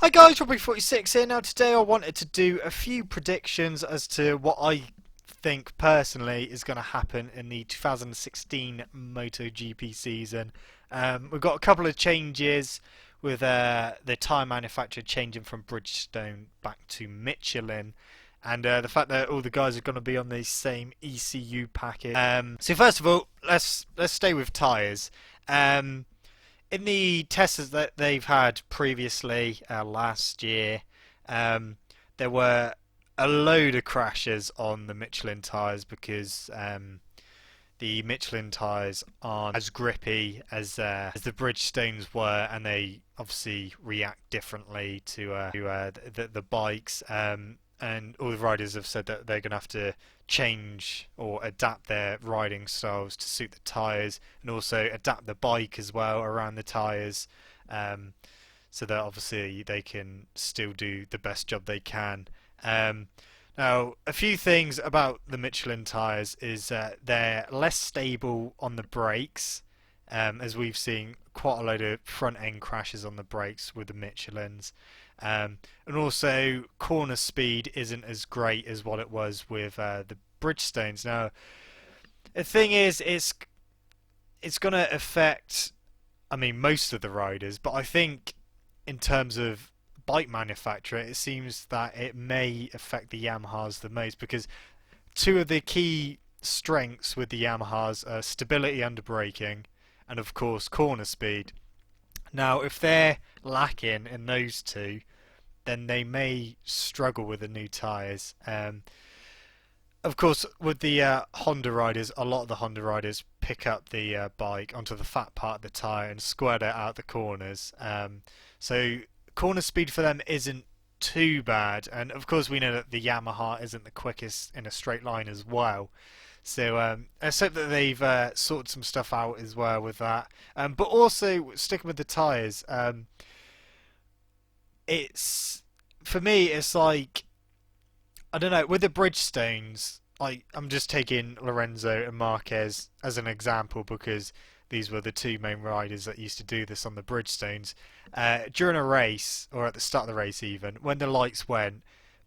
Hi guys, Robbie46 here. Now today I wanted to do a few predictions as to what I think personally is going to happen in the 2016 MotoGP season. We've got a couple of changes with the tyre manufacturer changing from Bridgestone back to Michelin, and the fact that all the guys are going to be on the same ECU package. So first of all, let's stay with tyres. In the tests that they've had previously last year, there were a load of crashes on the Michelin tyres because the Michelin tyres aren't as grippy as the Bridgestones were, and they obviously react differently to the bikes. And all the riders have said that they're going to have to change or adapt their riding styles to suit the tyres, and also adapt the bike as well around the tyres, so that obviously they can still do the best job they can. Now, a few things about the Michelin tyres is they're less stable on the brakes, as we've seen quite a load of front end crashes on the brakes with the Michelins. And also corner speed isn't as great as what it was with the Bridgestones. Now, the thing is, it's going to affect, I mean, most of the riders, but I think in terms of bike manufacturer, it seems that it may affect the Yamahas the most, because two of the key strengths with the Yamahas are stability under braking and, of course, corner speed. Now, if they're lacking in those two, then they may struggle with the new tyres. Of course, with the Honda riders, a lot of the Honda riders pick up the bike onto the fat part of the tyre and squirt it out the corners. So corner speed for them isn't too bad, and of course we know that the Yamaha isn't the quickest in a straight line as well. So let's hope that they've sorted some stuff out as well with that. But also sticking with the tyres, it's, for me, it's like, I don't know, with the Bridgestones, like, I'm just taking Lorenzo and Marquez as an example because these were the two main riders that used to do this on the Bridgestones. During a race, or at the start of the race even, when the lights went,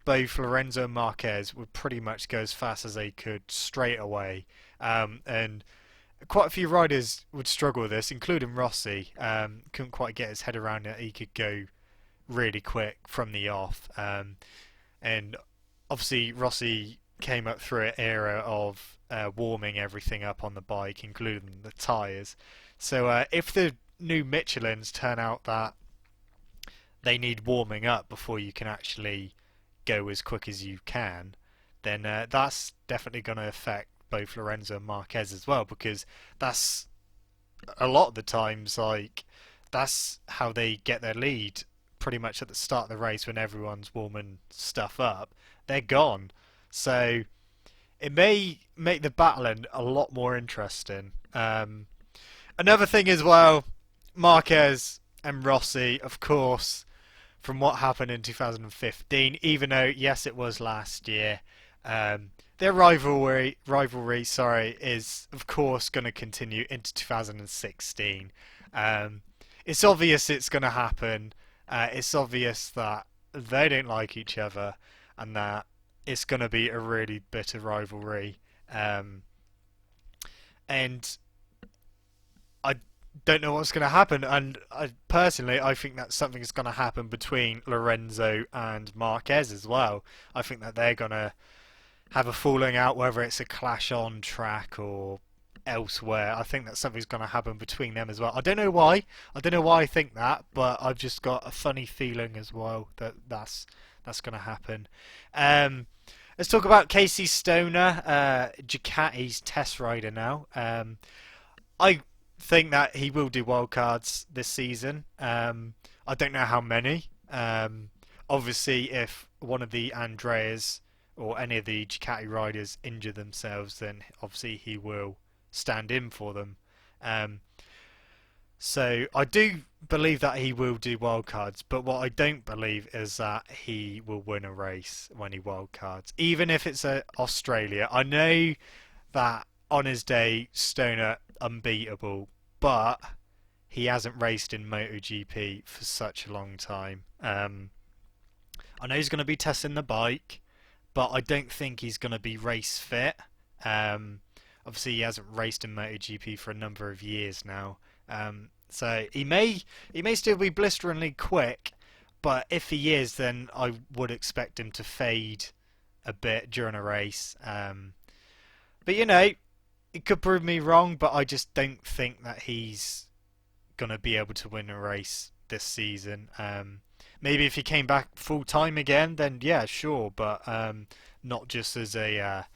both Lorenzo and Marquez would pretty much go as fast as they could straight away. And quite a few riders would struggle with this, including Rossi. Couldn't quite get his head around it. He could go really quick from the off. And obviously Rossi came up through an era of warming everything up on the bike, including the tyres. So if the new Michelins turn out that they need warming up before you can actually go as quick as you can, then that's definitely going to affect both Lorenzo and Marquez as well, because that's a lot of the times, like, that's how they get their lead pretty much at the start of the race when everyone's warming stuff up. They're gone. So it may make the battle end a lot more interesting. Another thing as well, Marquez and Rossi, of course, from what happened in 2015, even though, yes, it was last year, their rivalry, is of course going to continue into 2016. It's obvious it's going to happen. It's obvious that they don't like each other, and that it's going to be a really bitter rivalry. And I don't know what's going to happen, and personally I think that something's going to happen between Lorenzo and Marquez as well. I think that they're going to have a falling out, whether it's a clash on track or elsewhere. I think that something's going to happen between them as well. I don't know why. I don't know why I think that, but I've just got a funny feeling as well that that's going to happen. Let's talk about Casey Stoner, Ducati's test rider now. I think that he will do wildcards this season. I don't know how many. Obviously, if one of the Andreas or any of the Ducati riders injure themselves, then obviously he will stand in for them. So I do believe that he will do wildcards, but what I don't believe is that he will win a race when he wildcards, even if it's Australia. I know that on his day, Stoner unbeatable, but he hasn't raced in MotoGP for such a long time. I know he's going to be testing the bike, but I don't think he's going to be race fit. Um, Obviously, he hasn't raced in MotoGP for a number of years now, so he may still be blisteringly quick. But if he is, then I would expect him to fade a bit during a race. But it could prove me wrong. But I just don't think that he's gonna be able to win a race this season. Maybe if he came back full time again, then yeah, sure. But not just as a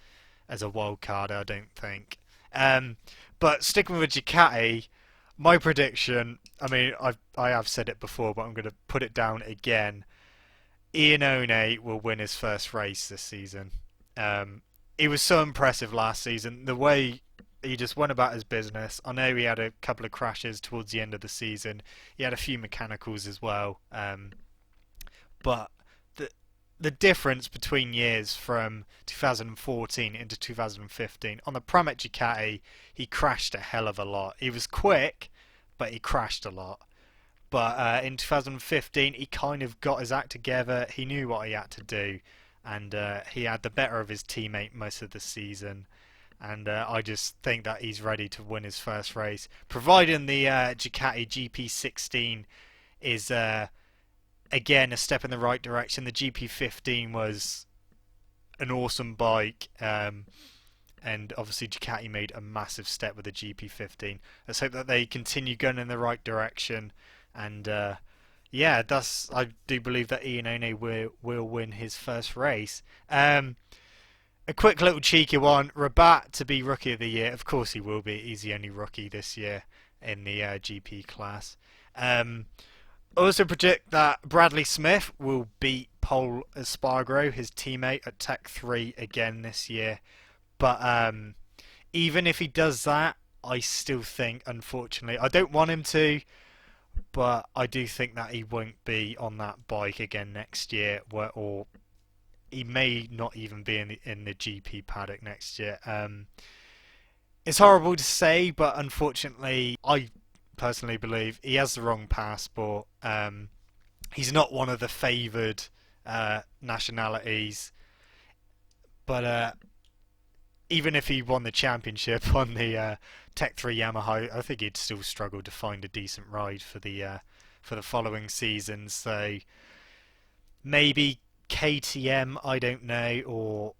wild card, I don't think. Um, but sticking with Ducati, my prediction. I mean, I have said it before, but I'm going to put it down again. Iannone will win his first race this season. He was so impressive last season. The way he just went about his business. I know he had a couple of crashes towards the end of the season. He had a few mechanicals as well. But the difference between years from 2014 into 2015 on the Pramac Ducati, he crashed a hell of a lot. He was quick, but he crashed a lot. But in 2015, he kind of got his act together. He knew what he had to do, and he had the better of his teammate most of the season. And I just think that he's ready to win his first race, providing the Ducati GP16 is again a step in the right direction. The GP15 was an awesome bike, and obviously Ducati made a massive step with the GP15. Let's hope that they continue going in the right direction. And yeah, I do believe that Iannone will win his first race. A quick little cheeky one. Rabat to be Rookie of the Year. Of course he will be. He's the only rookie this year in the GP class. I also predict that Bradley Smith will beat Pol Espargaro, his teammate, at Tech 3 again this year. But even if he does that, I still think, unfortunately, I don't want him to, but I do think that he won't be on that bike again next year, or he may not even be in the GP paddock next year. It's horrible to say, but unfortunately, I personally believe he has the wrong passport. He's not one of the favoured nationalities, but even if he won the championship on the Tech 3 Yamaha, I think he'd still struggle to find a decent ride for the following season. So maybe KTM, I don't know, or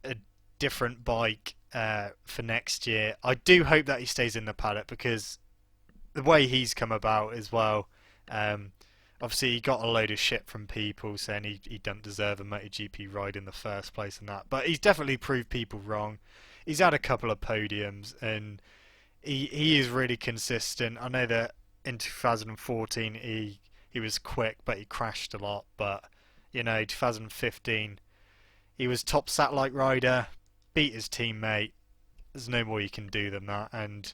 a different bike for next year. I do hope that he stays in the paddock, because the way he's come about as well, obviously he got a load of shit from people saying he doesn't deserve a MotoGP ride in the first place and that, but he's definitely proved people wrong. He's had a couple of podiums, and he is really consistent. I know that in 2014 he was quick, but he crashed a lot. But 2015 he was top satellite rider, beat his teammate. There's no more you can do than that. And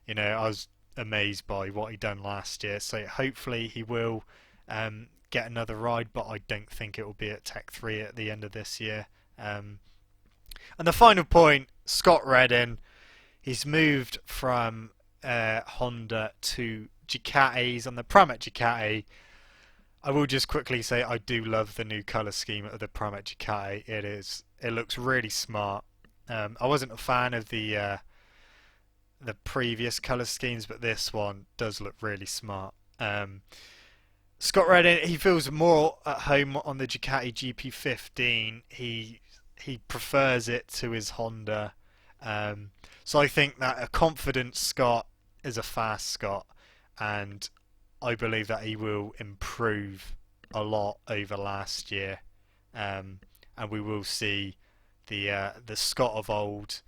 I was amazed by what he done last year. So hopefully he will get another ride, but I don't think it will be at Tech 3 at the end of this year. And the final point, Scott Redding. He's moved from Honda to Ducati. He's on the Pramac Ducati. I will just quickly say I do love the new colour scheme of the Pramac Ducati. It looks really smart. I wasn't a fan of the previous colour schemes, but this one does look really smart. Scott Redding, he feels more at home on the Ducati GP15. He prefers it to his Honda. So I think that a confident Scott is a fast Scott, and I believe that he will improve a lot over last year, and we will see the Scott of old,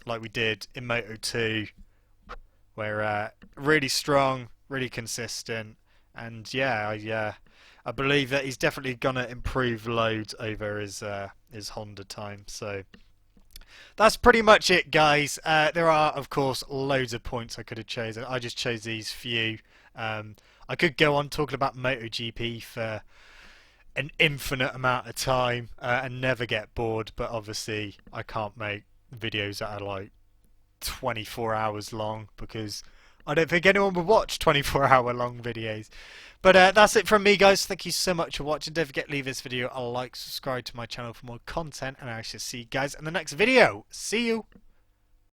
like we did in Moto2, where really strong, really consistent, and I believe that he's definitely gonna improve loads over his Honda time. So that's pretty much it, guys. There are, of course, loads of points I could have chosen. I just chose these few. I could go on talking about MotoGP for an infinite amount of time and never get bored, but obviously I can't make videos that are like 24 hours long, because I don't think anyone would watch 24-hour long videos. But that's it from me, guys. Thank you so much for watching. Don't forget to leave this video a like, subscribe to my channel for more content, and I shall see you guys in the next video. See you!